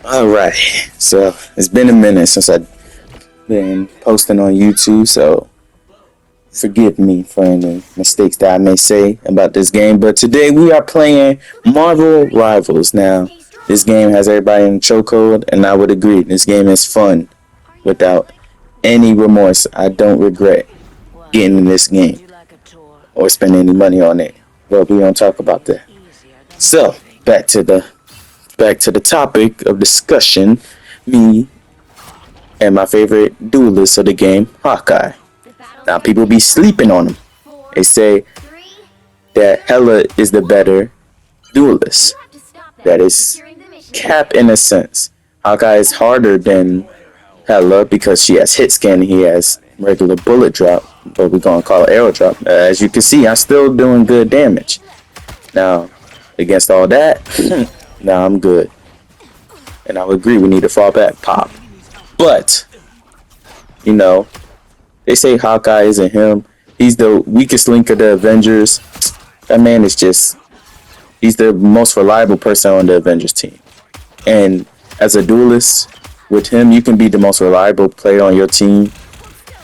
All right, so it's been a minute since I've been posting on YouTube, so forgive me for any mistakes that I may say about this game. But today we are playing Marvel Rivals. Now, this game has everybody in chokehold, and I would agree, this game is fun without any remorse. I don't regret getting in this game or spending any money on it. But we don't talk about that. So back to the topic of discussion. Me and my favorite duelist of the game, Hawkeye. Now people be sleeping on him. They say that Hella is the better duelist. That is cap in a sense. Hawkeye is harder than Hella because she has hit scan and he has regular bullet drop, but we're gonna call it arrow drop. As you can see, I'm still doing good damage. Now, against all that, now I'm good. And I would agree we need to fall back, pop. But, you know, they say Hawkeye isn't him. He's the weakest link of the Avengers. That man is just, he's the most reliable person on the Avengers team. And as a duelist, with him, you can be the most reliable player on your team.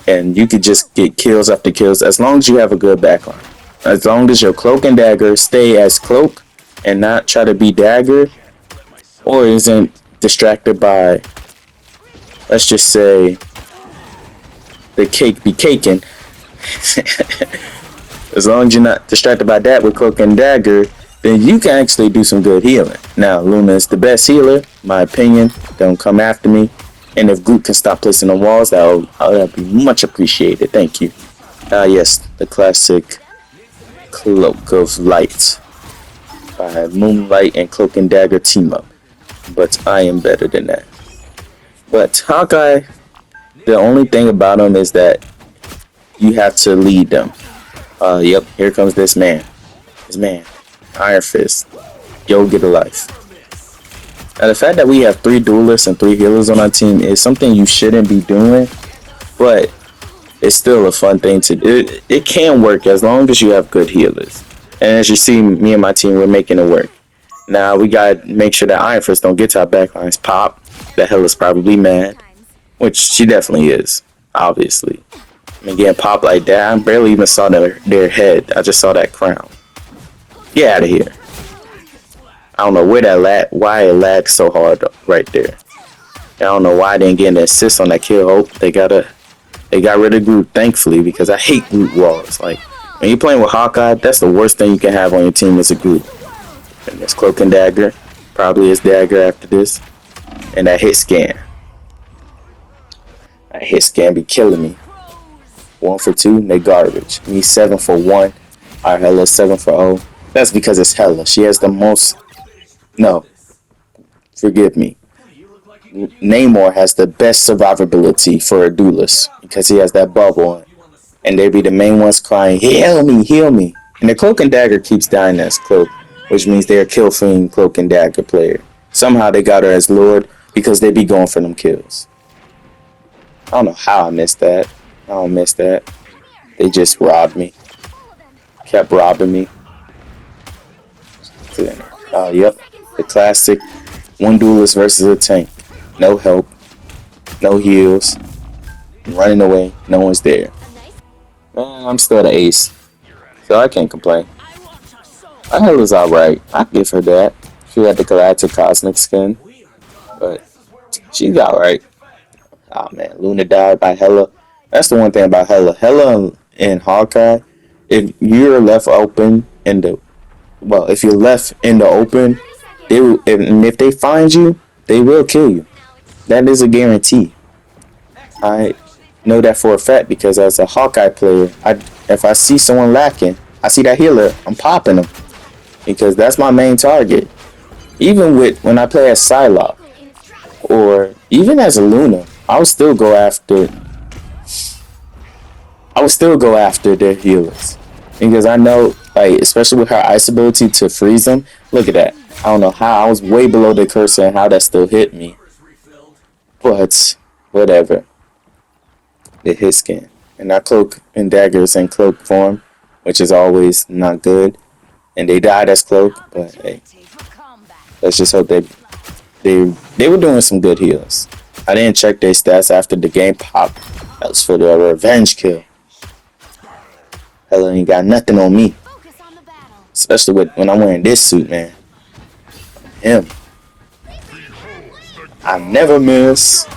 And you could just get kills after kills as long as you have a good backline. As long as your cloak and dagger stay as cloak and not try to be dagger, or isn't distracted by, let's just say, the cake be caking. As long as you're not distracted by that with cloak and dagger, then you can actually do some good healing. Now, Luna is the best healer, my opinion. Don't come after me. And if Groot can stop placing on walls, that would be much appreciated. Thank you. Yes, the classic Cloak of Light by Moonlight and Cloak and Dagger team up. But I am better than that. But Hawkeye, the only thing about him is that you have to lead them. Yep, here comes this man. This man. Iron Fist. Yo, get a life. Now, the fact that we have 3 duelists and 3 healers on our team is something you shouldn't be doing, but it's still a fun thing to do. It can work as long as you have good healers. And as you see, me and my team, we're making it work. Now, we gotta make sure that Iron Fist don't get to our backlines. Pop. The hell is probably mad. Which she definitely is, obviously. I mean, getting popped like that, I barely even saw their head. I just saw that crown. Get out of here. I don't know where why it lagged so hard right there. I don't know why I didn't get an assist on that kill. Hope they got rid of Groot, thankfully, because I hate Groot walls. Like, when you're playing with Hawkeye, that's the worst thing you can have on your team is a Groot. And this cloak and dagger, probably his dagger after this, and that hit scan. That hit scan be killing me. 1 for 2, they garbage. Me 7 for 1. Our Hella 7 for 0. That's because it's Hella. She has the most. No, forgive me. Namor has the best survivability for a duelist because he has that bubble, and they be the main ones crying, "Heal me, heal me!" And the cloak and dagger keeps dying as cloak, which means they're a kill fiend cloak and dagger player. Somehow they got her as Lord because they be going for them kills. I don't know how I missed that. I don't miss that. They just robbed me. Kept robbing me. Oh, yep. The classic one duelist versus a tank. No help. No heals. Running away. No one's there. Man, I'm still the ace. So I can't complain. My Hella's alright. I give her that. She had the Galactic Cosmic skin. But she's alright. Oh man, Luna died by Hella. That's the one thing about Hella. Hella and Hawkeye, if you're left open in the if you're left in the open, if they find you, they will kill you. That is a guarantee. I know that for a fact because as a Hawkeye player, if I see someone lacking, I see that healer, I'm popping them because that's my main target. Even when I play as Psylocke or even as a Luna, I would still go after their healers because I know, like, especially with her ice ability to freeze them. Look at that. I don't know how I was way below the cursor and how that still hit me. But whatever. It hit scan. And our cloak and daggers in cloak form, which is always not good. And they died as cloak, but hey. Let's just hope they They were doing some good heals. I didn't check their stats after the game popped. That was for the revenge kill. Hella ain't got nothing on me. Especially when I'm wearing this suit, man. Him. I never miss.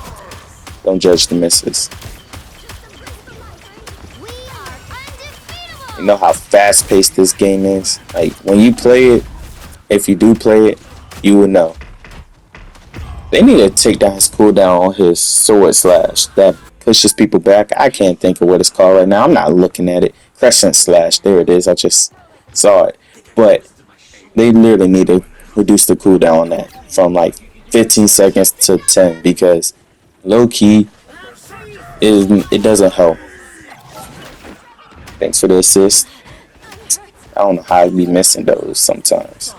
Don't judge the misses. You know how fast paced this game is? Like, when you play it, if you do play it, you will know. They need to take down his cooldown on his sword slash that pushes people back. I can't think of what it's called right now. I'm not looking at it. Crescent slash. There it is. I just saw it. But they literally need to reduce the cooldown on that from like 15 seconds to 10 because low key it doesn't help. Thanks for the assist. I don't know how I'd be missing those sometimes.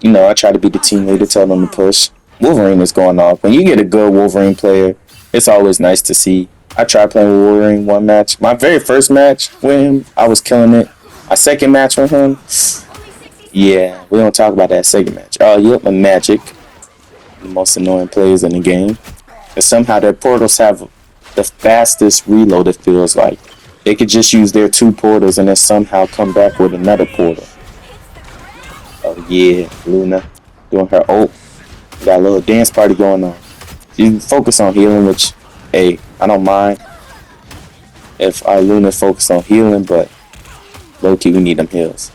You know, I try to be the team leader, tell them to push. Wolverine is going off. When you get a good Wolverine player, it's always nice to see. I tried playing with Wolverine one match. My very first match with him, I was killing it. My second match with him, yeah, we don't talk about that second match. Oh, yep, and Magic, the most annoying players in the game. But somehow their portals have the fastest reload, it feels like. They could just use their 2 portals and then somehow come back with another portal. Oh yeah, Luna doing her ult. Got a little dance party going on. You can focus on healing, which, hey, I don't mind if our Luna focus on healing, but low-key we need them heals.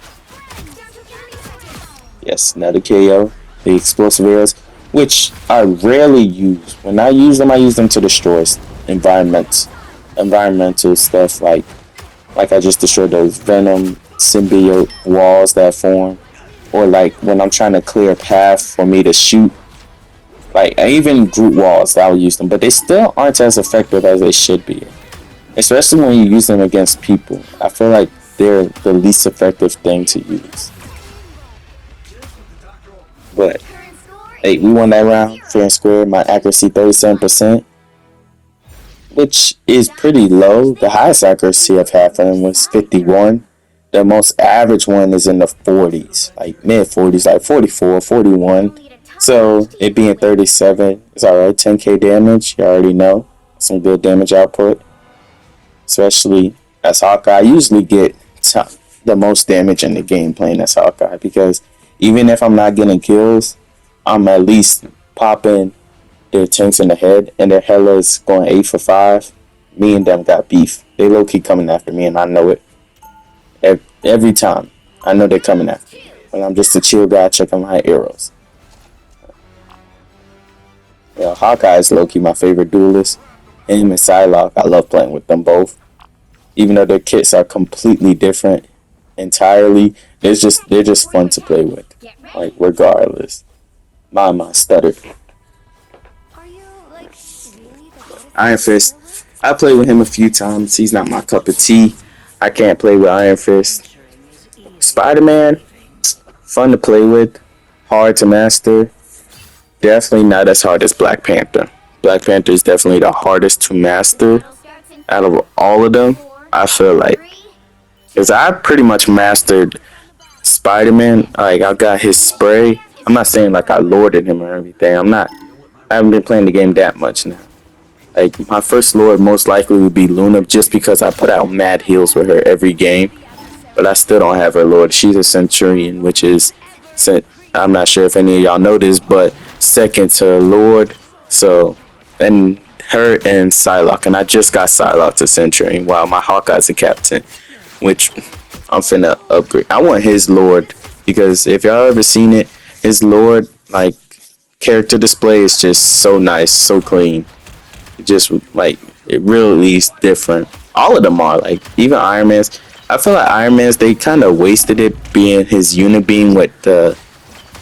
Yes, another KO. The explosive arrows, which I rarely use. When I use them to destroy environmental stuff, like I just destroyed those Venom symbiote walls that form. Or like when I'm trying to clear a path for me to shoot. Like even group walls, I'll use them, but they still aren't as effective as they should be. Especially when you use them against people. I feel like they're the least effective thing to use. But hey, we won that round, fair and square. My accuracy 37%, which is pretty low. The highest accuracy I've had for him was 51. The most average one is in the 40s, like mid 40s, like 44, 41. So it being 37, it's alright. 10k damage, you already know. Some good damage output. Especially as Hawkeye. I usually get the most damage in the game playing as Hawkeye because even if I'm not getting kills, I'm at least popping their tanks in the head and their Hella's going 8 for 5. Me and them got beef. They low key coming after me and I know it. Every time. I know they're coming after me. When I'm just a chill guy checking my arrows. You know, Hawkeye is low-key my favorite duelist. Him and Psylocke, I love playing with them both. Even though their kits are completely different entirely, they're just fun to play with. Like regardless. My stuttered. Iron Fist. I played with him a few times. He's not my cup of tea. I can't play with Iron Fist. Spider-Man, fun to play with, hard to master. Definitely not as hard as Black Panther. Black Panther is definitely the hardest to master out of all of them. I feel like, because I pretty much mastered Spider-Man. Like I got his spray. I'm not saying like I lorded him or everything. I haven't been playing the game that much now. Like my first lord most likely would be Luna, just because I put out mad heals with her every game. But I still don't have her lord. She's a Centurion, which is, I'm not sure if any of y'all know this, but second to lord. So, and her and Psylocke, and I just got Psylocke to Centurion while my Hawkeye's a captain, which I'm finna upgrade. I want his lord because if y'all ever seen it, his lord like character display is just so nice, so clean. Just like it really is different. All of them are, like even Iron Man's. I feel like Iron Man's, they kind of wasted it being his unibeam with the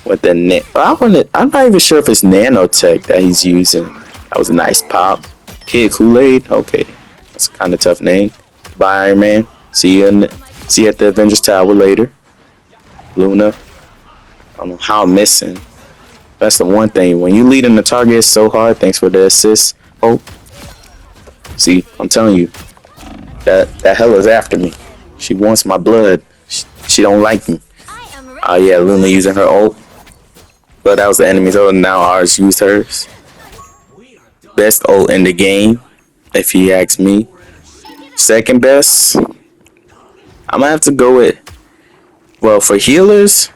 I'm not even sure if it's nanotech that he's using. That was a nice pop. Kid Kool-Aid, okay, that's a kind of tough name. Bye Iron Man. See you at the Avengers Tower later. Luna. I don't know how I'm missing. That's the one thing. When you leading the target, it's so hard. Thanks for the assist. Oh, see, I'm telling you, that Hella's after me. She wants my blood. She don't like me. Oh yeah, Luna using her ult. But that was the enemy's ult. Now ours used hers. Best ult in the game, if you ask me. Second best, I'm gonna have to go with. Well, for healers,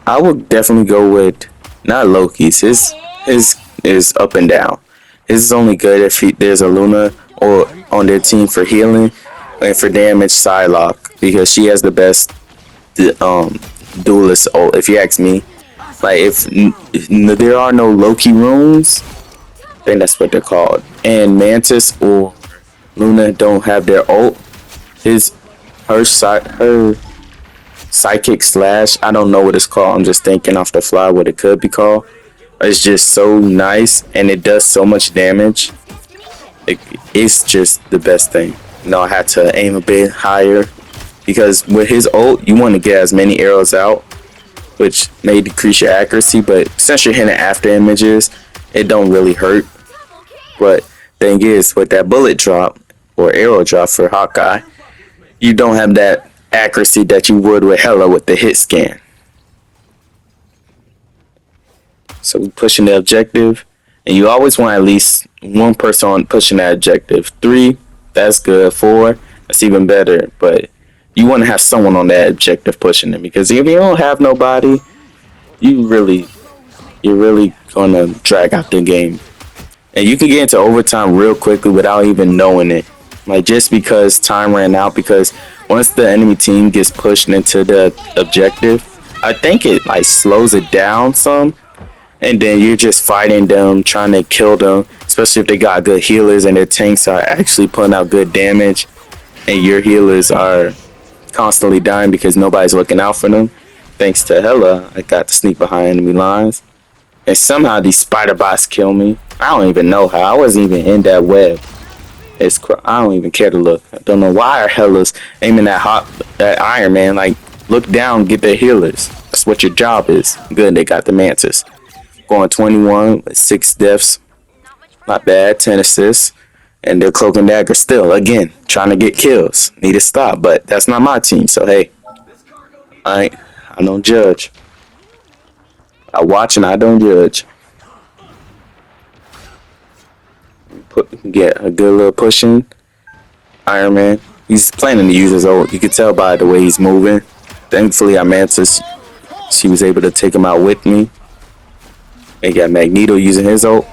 I would definitely go with not Loki's. His is up and down. His is only good if there's a Luna or on their team for healing and for damage. Psylocke, because she has the best duelist ult. If you ask me, like if there are no Loki runes, I think that's what they're called, and Mantis or Luna don't have their ult, her psychic slash, I don't know what it's called. I'm just thinking off the fly what it could be called. It's just so nice and it does so much damage. It's just the best thing. I had to aim a bit higher because with his ult, you want to get as many arrows out, which may decrease your accuracy, but since you're hitting after images, it don't really hurt. But thing is, with that bullet drop or arrow drop for Hawkeye, you don't have that accuracy that you would with Hela with the hit scan. So we're pushing the objective, and you always want at least one person on pushing that objective. 3, that's good. 4, that's even better. But you want to have someone on that objective pushing it, because if you don't have nobody, you're really gonna drag out the game, and you can get into overtime real quickly without even knowing it. Like just because time ran out, because once the enemy team gets pushed into the objective, I think it like slows it down some, and then you're just fighting them, trying to kill them, especially if they got good healers and their tanks are actually putting out good damage, and your healers are constantly dying because nobody's looking out for them. Thanks to Hela, I got to sneak behind enemy lines, and somehow these spider bots kill me. I don't even know how. I wasn't even in that web. I don't even care to look. I don't know why our Hela's aiming at Iron Man. Like, look down, get their healers. That's what your job is. Good, they got the Mantis. Going 21 with 6 deaths. Not bad, 10 assists. And their Cloak and Dagger still, again, trying to get kills. Need to stop, but that's not my team, so hey. I don't judge. I watch and I don't judge. Get a good little push in. Iron Man, he's planning to use his ult. You can tell by the way he's moving. Thankfully, our Mantis, she was able to take him out with me. And got Magneto using his ult.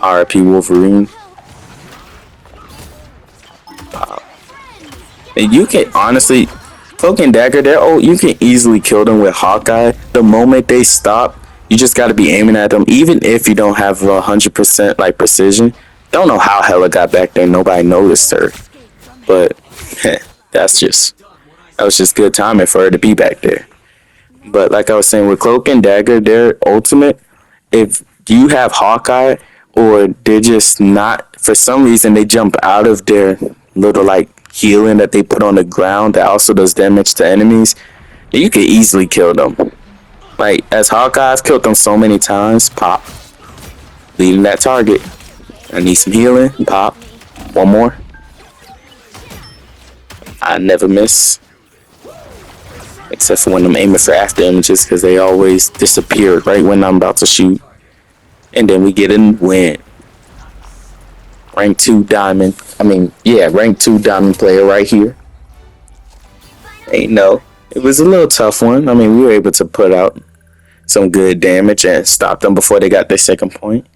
RIP Wolverine. And you can honestly, Cloak and Dagger, their ult, you can easily kill them with Hawkeye. The moment they stop, you just got to be aiming at them, even if you don't have 100% like precision. Don't know how Hela got back there. Nobody noticed her, but that was just good timing for her to be back there. But like I was saying, with Cloak and Dagger, their ultimate, if you have Hawkeye or they're just not, for some reason they jump out of their little like healing that they put on the ground that also does damage to enemies, you can easily kill them. Like, as Hawkeye, I've killed them so many times. Pop. Leading that target. I need some healing. Pop. One more. I never miss. Except for when I'm aiming for after images, because they always disappear right when I'm about to shoot. And then we get a win. Rank 2 diamond. Rank 2 diamond player right here. It was a little tough one. We were able to put out some good damage and stop them before they got their second point.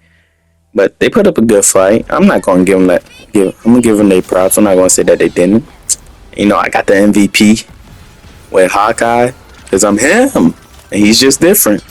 But they put up a good fight. I'm not going to give them that. I'm going to give them their props. I'm not going to say that they didn't. I got the MVP with Hawkeye because I'm him. And he's just different.